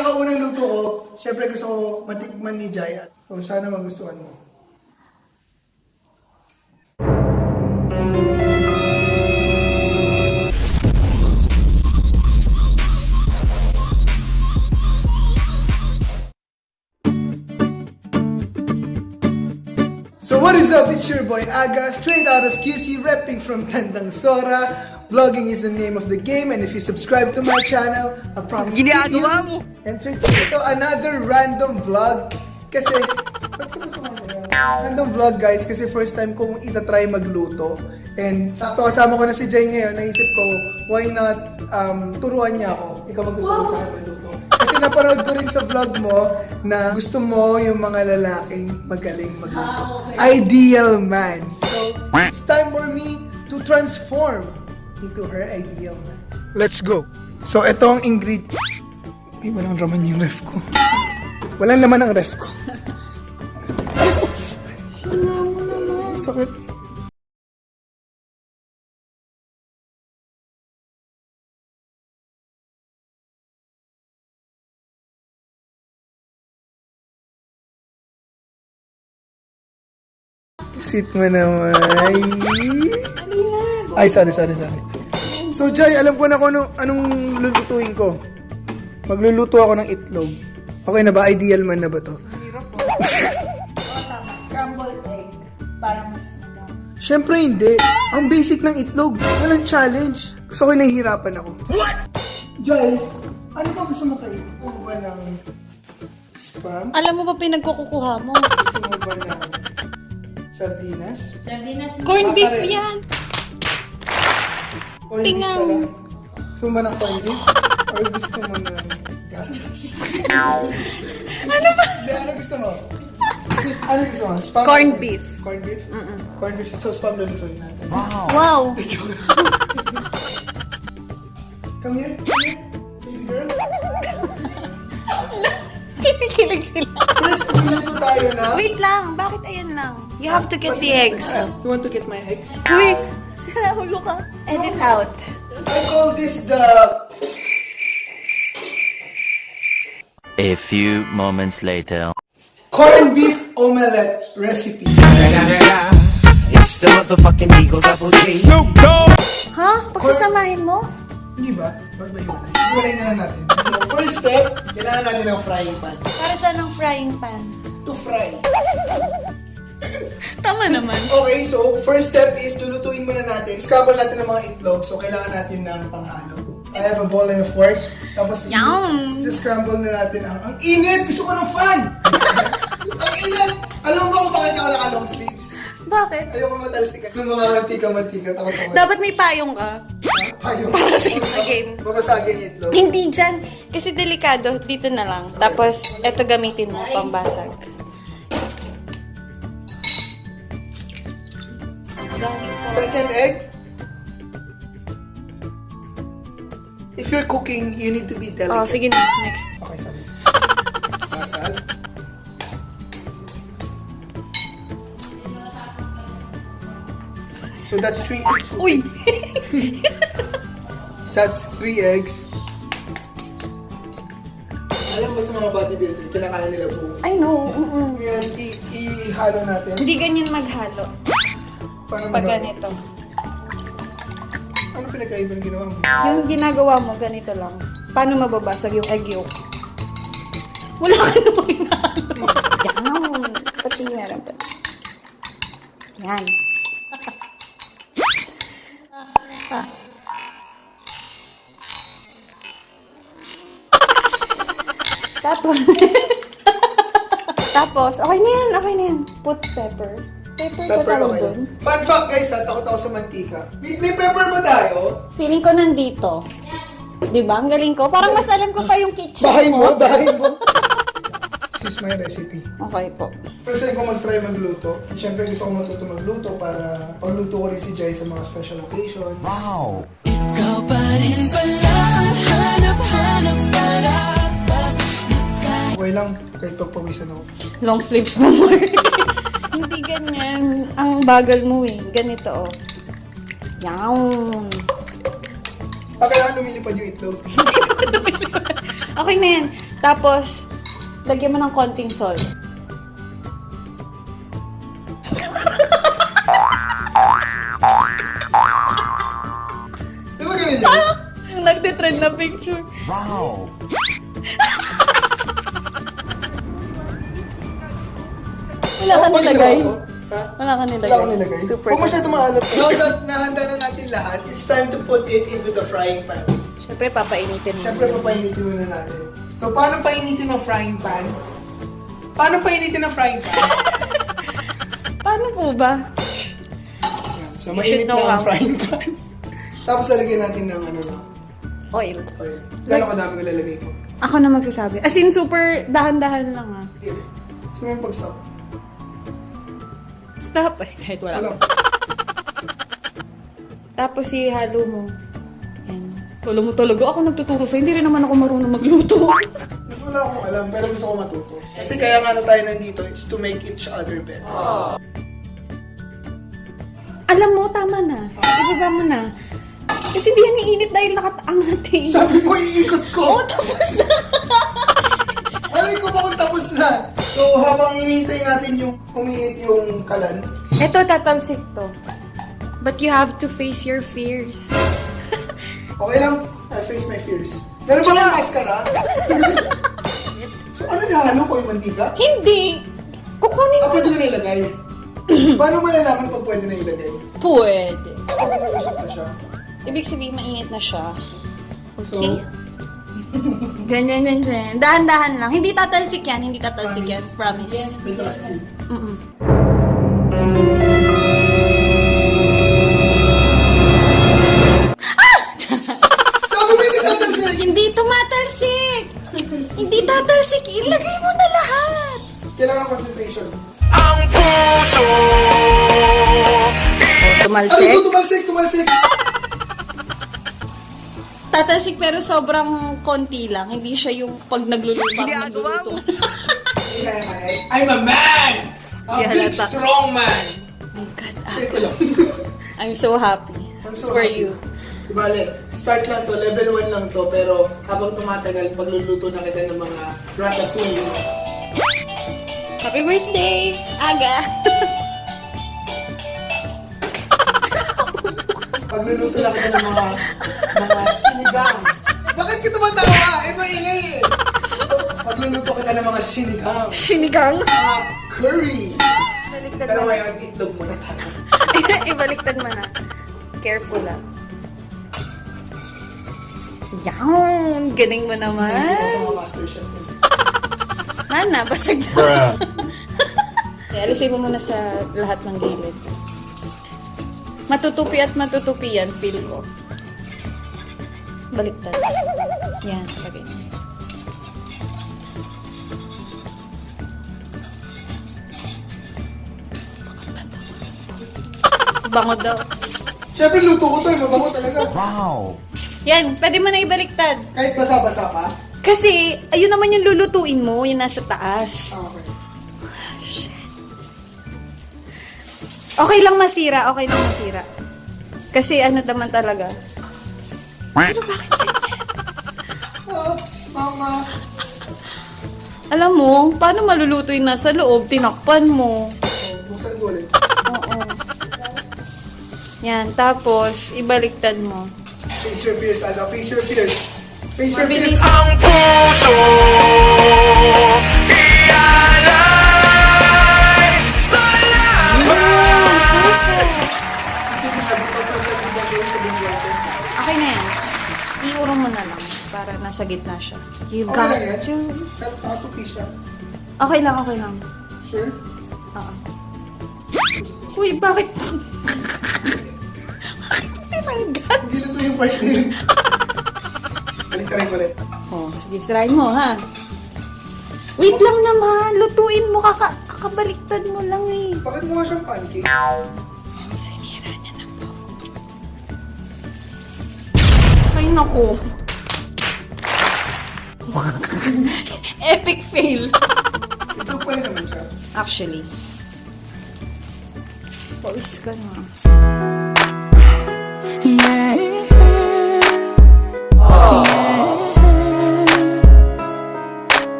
pinakaunang luto ko, syempre gusto ko matikman ni Jai. So, sana magustuhan mo. So what is up? It's your boy Aga, straight out of QC, repping from Tandang Sora. Vlogging is the name of the game, and if you subscribe to my channel, I promise to give you ito another random vlog. Kasi, random vlog guys, kasi first time kong itatry magluto. And sakto kasama ko na si Jai ngayon, naisip ko, why not turuan niya ako. Ikaw magluto sa akin magluto. Kasi napanood ko rin sa vlog mo na gusto mo yung mga lalaking magaling magluto. Ideal man. So, it's time for me to transform into her ideal man. Let's go. So, ito ang ingredient. Ay, walang laman yung ref ko. Walang laman ang ref ko. Sakit. Sweet mo naman. Ay, sorry. So, Jai, alam ko na kung anong lulutuin ko. Magluluto ako ng itlog. Okay na ba? Ideal man na ba to? Hirap po. Scrambled egg. Parang mas madami. Siyempre hindi. Ang basic ng itlog. Walang challenge. Gusto ko nahihirapan ako. What? Jai, ano ba gusto mo kayo? Gusto mo ba ng spam? Alam mo ba pinagkukuha mo? Gusto mo ba ng sardinas? Corn beef yan. Corn beef Tingnan. pala. Gusto mo ba ng corn beef? Or gusto mo ng gatas? Ano ba? Hindi, ano gusto mo? Ano gusto mo? Spam? Corn beef. Corn beef? Corn beef. So, spam lulutuin natin. Wow. Come here. Baby girl. Kinikilig sila. First, luluto tayo na. Wait lang. Bakit ayan lang? You have to get the eggs. You want to get my eggs? Uy! Sinahulo ka. Edit out. I call this the... A few moments later. corn beef omelette recipe. It's the motherfucking Eagle Double G. Snoop Ha? Pagsasamahin mo? Hindi ba? Ba't ba hiwalay? Hiwalay na lang natin. So, first step, kailangan natin ng frying pan. Para saan ang frying pan? To fry. Tama naman. Okay, so first step is lulutuin muna natin. Scramble natin ng mga itlog. So, kailangan natin ng panghalo. I have a bowl and a fork. Tapos, scramble na natin ang init! Gusto ko ng fan! Ang init! Alam mo ba kung bakit ako naka-long sleeves? Bakit? Ayoko matalsikan. Nung mga mantika. Takot ako. Dapat may payong ka. Ayoko. game. Babasagin yung itlog. Hindi dyan. Kasi delikado. Dito na lang. Tapos, eto gamitin mo pambasag. Second egg. If you're cooking, you need to be delicate. Oh, sige na. Next. Okay, sabi. Basag. So that's 3. Uy! That's 3 eggs. Alam mo sa mga bodybuilder, kinakain nila buo. I know. Ngayon, ihalo natin. Hindi ganyan maghalo. Paano Pag magawa? ganito. Ano pinagkaiba ng ginawa mo? Yung ginagawa mo, ganito lang. Paano mababasag yung egg yolk? Wala ka namang hinahalo. Yan. Pati meron pa. Yan. Tapos, okay na yan. Put pepper. Pepper ba tawag okay. dun? Fun fact guys, takot ako sa mantika. May pepper ba tayo? Feeling ko nandito. Diba? Ang galing ko. Parang mas alam ko pa yung kitchen Bahay mo. mo. This is my recipe. Okay po. First time ko mag-try magluto. Siyempre gusto ko matuto magluto para pagluto ko rin si Jai sa mga special occasions. Wow! Ikaw pa rin pala ang hanap-hanap para. Okay lang, kahit pagpawisan ako. Long sleeves mo more. Hindi ganyan. Ang bagal mo eh. Ganito oh. Yan. Kailangan lumilipad yung itlog. Okay na yan. Tapos, lagyan mo ng konting salt. Di ba ganun yun? Yung nagtitrend na picture. Wala ka Pag nilagay. ginawa ko, ha? Wala ka nilagay. Wala akong nilagay. Super. Kung masyado maalat. Now that nahanda na natin lahat, it's time to put it into the frying pan. Siyempre, papainitin mo. Siyempre, papainitin muna natin. So, paano painitin ng frying pan? Paano painitin ng frying pan? Paano po ba? Yan. So, You should mainit know na ang how. frying pan. Tapos, lalagyan natin ng ano na. Oil. Oil. Gano'ng kadami ko lalagay ko? Ako na magsasabi. As in, super dahan-dahan lang ah. Yeah. So, may pag-stop. Stop. Ay, kahit wala. Wala. Tapos ihalo mo. Yan. Tulog mo talaga. Ako nagtuturo sa'yo. Hindi rin naman ako marunong magluto. Mas wala akong alam, pero gusto ko matuto. Kasi kaya nga na tayo nandito, it's to make each other better. Alam mo, tama na. Ibaba mo na. Kasi hindi yan iinit dahil nakatangat eh. Sabi mo, iikot ko! Oo, tapos na. Alay ko ba kung tapos na? So, habang hinihintay natin yung uminit yung kalan, Ito, tatalsik to. But you have to face your fears. okay lang, I face my fears. Meron ba kang maskara? So, ano ihalo ko yung mantika? Hindi. Kukunin mo. Pwede ko na ilagay. Paano malalaman pag pwede na ilagay? Pwede. Pag nag-usap na siya. Ibig sabihin, mainit na siya. So, Okay. Ganyan, ganyan. Dahan-dahan lang. Hindi tatalsik yan. Hindi tatalsik yan. Promise. may talas din. Mm-mm. Sabi mo hindi tatalsik! Hindi tumatalsik. Hindi tatalsik. Ilagay mo na lahat. Kailangan concentration. Tumalsik? Ay, ko tumalsik, tumalsik! Tatalsik pero sobrang konti lang. Hindi siya yung pag nagluluto. Nagluluto. I'm a man! A Di big, halata. strong man! Oh my God. Share ko lang. I'm so happy I'm so for happy. you. Ibale, start lang to, level 1 lang to, pero habang tumatagal, pagluluto na kita ng mga ratatouille. Happy birthday! Aga! Pagluluto na kita ng mga sinigang. Bakit ka tumatawa? Eh, maingay eh. Pagluluto kita ng mga sinigang. Sinigang? Mga curry. Baliktad Pero mo. ngayon, itlog muna tayo. Ibaliktad mo na. Careful lang. Yan! Galing mo Hindi naman. ka sa mga master chef. Mana, basag na. Kaya alisin mo muna sa lahat ng gilid. Matutupi at matutupi yan, feel ko. Baliktad. Yan, lagay mo. Bango daw. Siyempre, luto ko to eh. Mabango talaga. Yan, pwede mo na ibaliktad. Kahit basa-basa pa. Kasi, ayun naman yung lulutuin mo, yung nasa taas. Okay. Okay lang masira, okay lang masira. Kasi ano naman talaga. Pero bakit ganyan? Ah, mama. Alam mo, paano maluluto yung nasa loob? Tinakpan mo. Oh, buksan ko ulit. Oo. Yan, tapos, ibaliktad mo. Face your fears, Ada. Face your fears. Face your Mabilis. fears. Ang puso ialay sa laban. Okay na yan. Iuro mo na lang para nasa gitna siya. You Okay got lang yan? to. Nakatupi siya. Okay lang, okay lang. Sure? Oo. Uy, bakit? Oh my God. Hindi luto yung part na yun. Balik ka rin ulit. Oh, sige, sirain mo, ha? Wait lang naman. Lutuin mo. Kakabaliktad mo lang eh. Bakit mukha siyang pancake? Sinira niya na po. Ay, naku. Epic fail. Ito pa rin naman siya. Actually. Pawis ka na.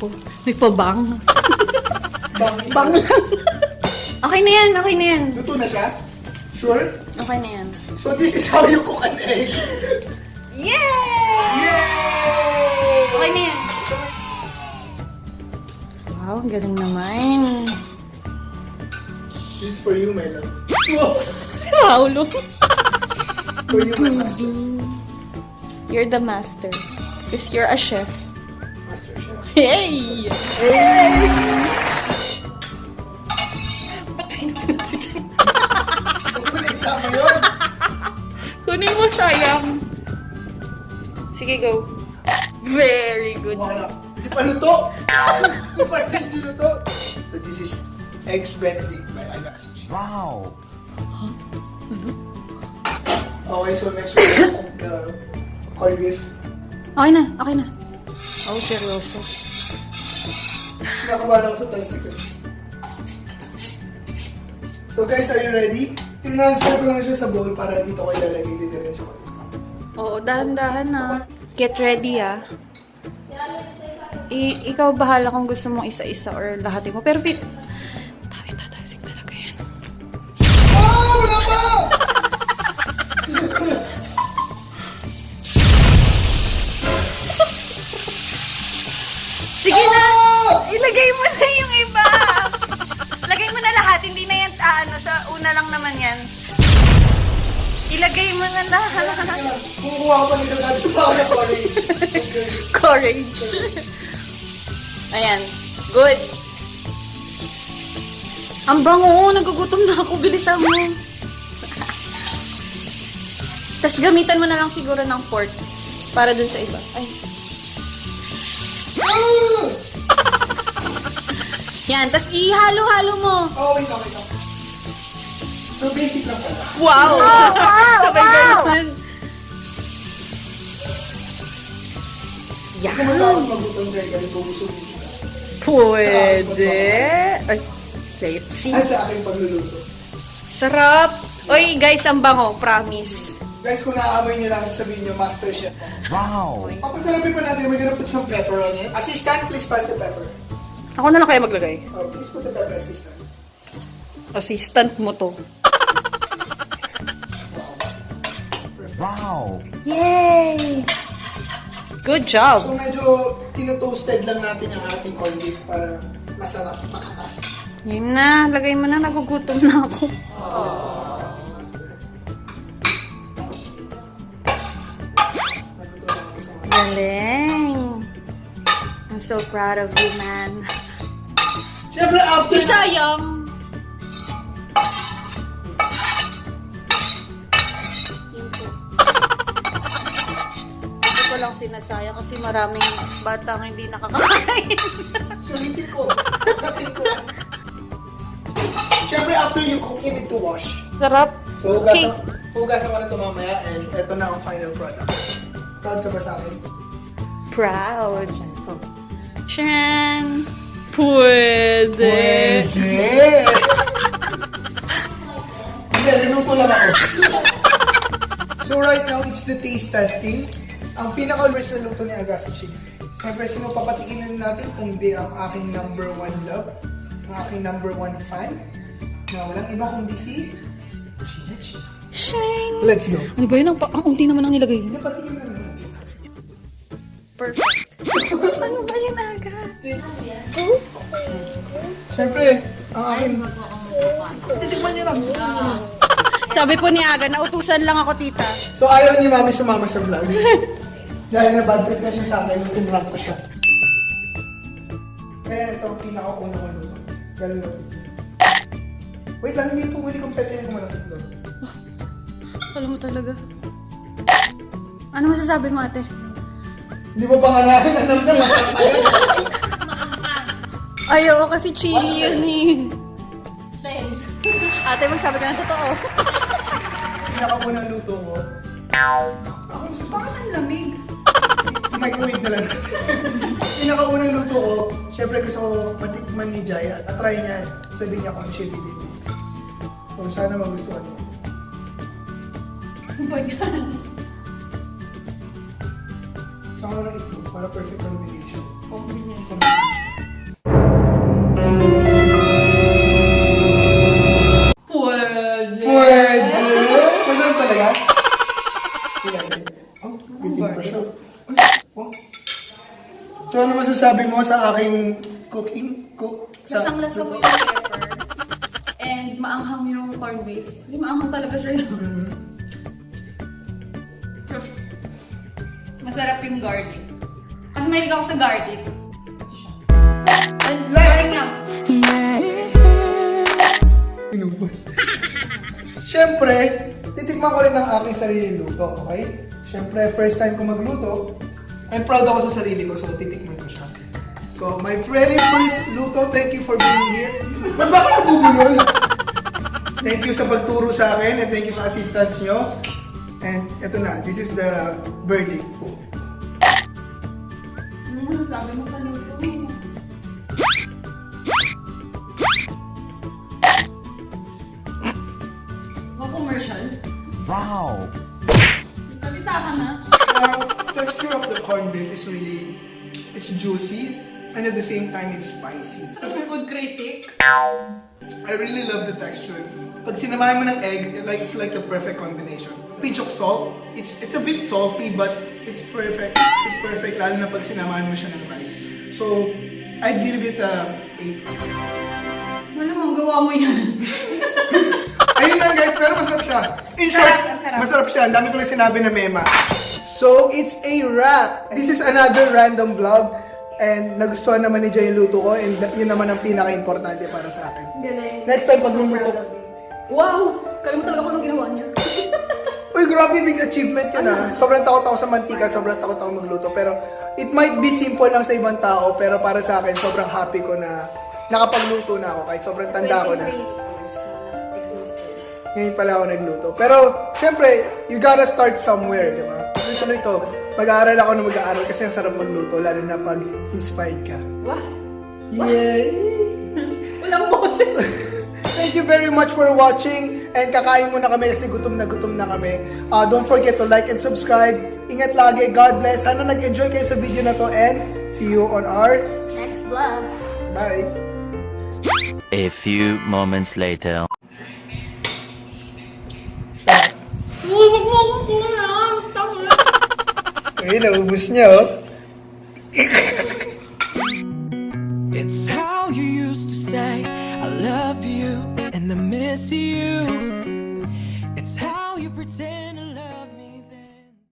ako. May pabang. Bang. Bang lang. Okay na yan, okay na yan. Luto na siya? Sure? Okay na yan. So this is how you cook an egg. Yay! Yay! Okay na yan. Wow, ang galing naman. This is for you, my love. Wow! Si Paulo. For you, my master. You're the master. Because you're a chef. Master chef. Hey! Huwag mo na isama yun. Kunin mo, sayang. Sige, go. Very good. Wala. Hindi pa luto. Hindi pa hindi luto. So this is Eggs Benedict by Agassi. Wow. Okay, so next we're gonna cook the corned beef. Okay na, okay na. Oh, seryoso. Sinakabahan ako sa tricycles. So guys, are you ready? Tinransfer ko lang siya sa bowl para dito ko ilalagay. Didiretso ko dito. Oo, dahan-dahan na. Get ready, ah. Ikaw bahala kung gusto mong isa-isa or lahatin mo. Pero tatalsik talaga yan. Ah! Wala pa! Sige na! Ah! Ilagay mo na yung iba! Lagay mo na lahat, hindi na yan, sa una lang naman yan. Ilagay mo na lahat. Kumukuha ko pa nila natin pa ako na porridge. Courage. Ayan. Good. Ang bango, nagugutom na ako. Bilisan mo. Tapos gamitan mo na lang siguro ng fork para dun sa iba. Ay. Ah! Yan, tapos ihalo-halo mo. Oh, wait lang, wait lang. So basic lang pala. Wow! Sabay ganun. Kung matapos magutom kayo, ganun bubusugin kita. Pwede. Ay, let's see. At sa aking pagluluto. Sarap. Oy, guys, ang bango. Promise. Guys, kung naaamoy nyo lang, sasabihin nyo, Master Chef. Wow. Papasarapin pa natin, we're gonna put some pepper on it. Assistant, please pass the pepper. Ako na lang kaya maglagay. Oh, please put the pepper, assistant. Assistant mo to. Wow. Yay! Good job. So medyo tinotoasted lang natin yung ating corned beef para masarap, makatas. Yun na, lagay mo na. Nagugutom na ako. Master. Natutuwa ako sa mga... Galing. I'm so proud of you, man. Siyempre, after na... Sayang. Yun po. Ito ko lang sinasayang kasi maraming batang hindi nakakakain. Sulitin ko. Natin ko. Siyempre, after you cook, you need to wash. Sarap. So, Okay. hugasan ko na ito mamaya and ito na ang final product. Proud ka ba sa akin? Proud. Sa ito. Sharon. Pwede. Hindi, niluto lang ako. So right now, it's the taste testing. Ang pinaka-always na luto ni Agassi. Siyempre, sino papatikin natin kung hindi ang aking number one love, ang aking number one fan, na walang iba kundi si China China. Shang. Let's go. Ano ba yun? Ang unti naman ang nilagay. Hindi, patikin mo naman. Perfect. Ano ba yun, Aga? Siyempre, ang aking... Titikman niyo lang. Sabi po ni Aga, nautusan lang ako, tita. So ayaw ni Mami sumama sa vlog. Dahil na bad trip na siya sa akin nung tinrank ko siya. Kaya ito ang pinaka-una ko luto. Galing lang. Wait lang, hindi po huli kong pet yun kung walang itlog. Alam mo talaga. Ano masasabi mo, ate? Hindi mo pa nga namin na masarap na yun. Ayaw, kasi chili yun eh. Ate, magsabi ka ng totoo. Pinaka-unang luto ko. Bakit ang lamig? I-microwave na lang natin. Pinaka-unang luto ko, syempre gusto ko matikman ni Jai at try niya, sabihin niya kung chili din mix. So sana magustuhan mo. Ano ba yan? Sama ng itlog para perfect combination. Combination. Combination. Masarap talaga? Tingnan. Oh, bitin pa siya. Oh. So, ano masasabi mo sa aking cooking? Lasang-lasa po yung pepper. And maanghang yung corned beef. Hindi, maanghang talaga siya yun. Tapos, masarap yung garlic. Kasi mahilig ako sa garlic. Ito siya. And last, Galing lang. inubos. Siyempre, titikman ko rin ang aking sariling luto, okay? Siyempre, first time ko magluto. I'm proud ako sa sarili ko, so titikman ko siya. So, my very first luto, thank you for being here. Ba't ba ako nabubulol? Thank you sa pagturo sa akin and thank you sa assistance nyo. And eto na, this is the verdict. Sabi mo sa luto. Commercial. Wow! Salita ka na. The texture of the corned beef is really, it's juicy and at the same time it's spicy. As a food critic. I really love the texture. Pag sinamahan mo ng egg, it's like a perfect combination. Pinch of salt, it's a bit salty but it's perfect. It's perfect lalo na pag sinamahan mo siya ng rice. So, I'd give it a A+. Ano mo, gawa mo yan. Ayun lang guys, pero masarap siya. In short, Sarap, ang sarap. masarap siya. Ang dami ko lang sinabi na mema. So, it's a wrap. This is another random vlog. And nagustuhan naman ni Jay yung luto ko. And yun naman ang pinaka-importante para sa akin. Galing. Next time, pag lumuto. Wow! Kalimutan talaga ako nung ginawa niya. Uy, grabe big achievement yun ah. Sobrang takot ako sa mantika, sobrang takot ako magluto. Pero it might be simple lang sa ibang tao, pero para sa akin, sobrang happy ko na nakapagluto na ako kahit sobrang tanda ko na. 23 years na existence. Ngayon pala ako nagluto. Pero, syempre, you gotta start somewhere, di ba? Tuloy to. Mag-aaral ako na mag-aaral kasi ang sarap magluto, lalo na pag inspired ka. Wah! Yay! Walang boses! Thank you very much for watching and kakain muna kami kasi gutom na kami. Don't forget to like and subscribe. Ingat lagi. God bless. Sana nag-enjoy kayo sa video na to and see you on our Next vlog. bye. A few moments later. Huwag mo akong kulang! Tama! Okay, naubos niya oh. It's how you used to say I love you and I miss you. It's how you pretend to love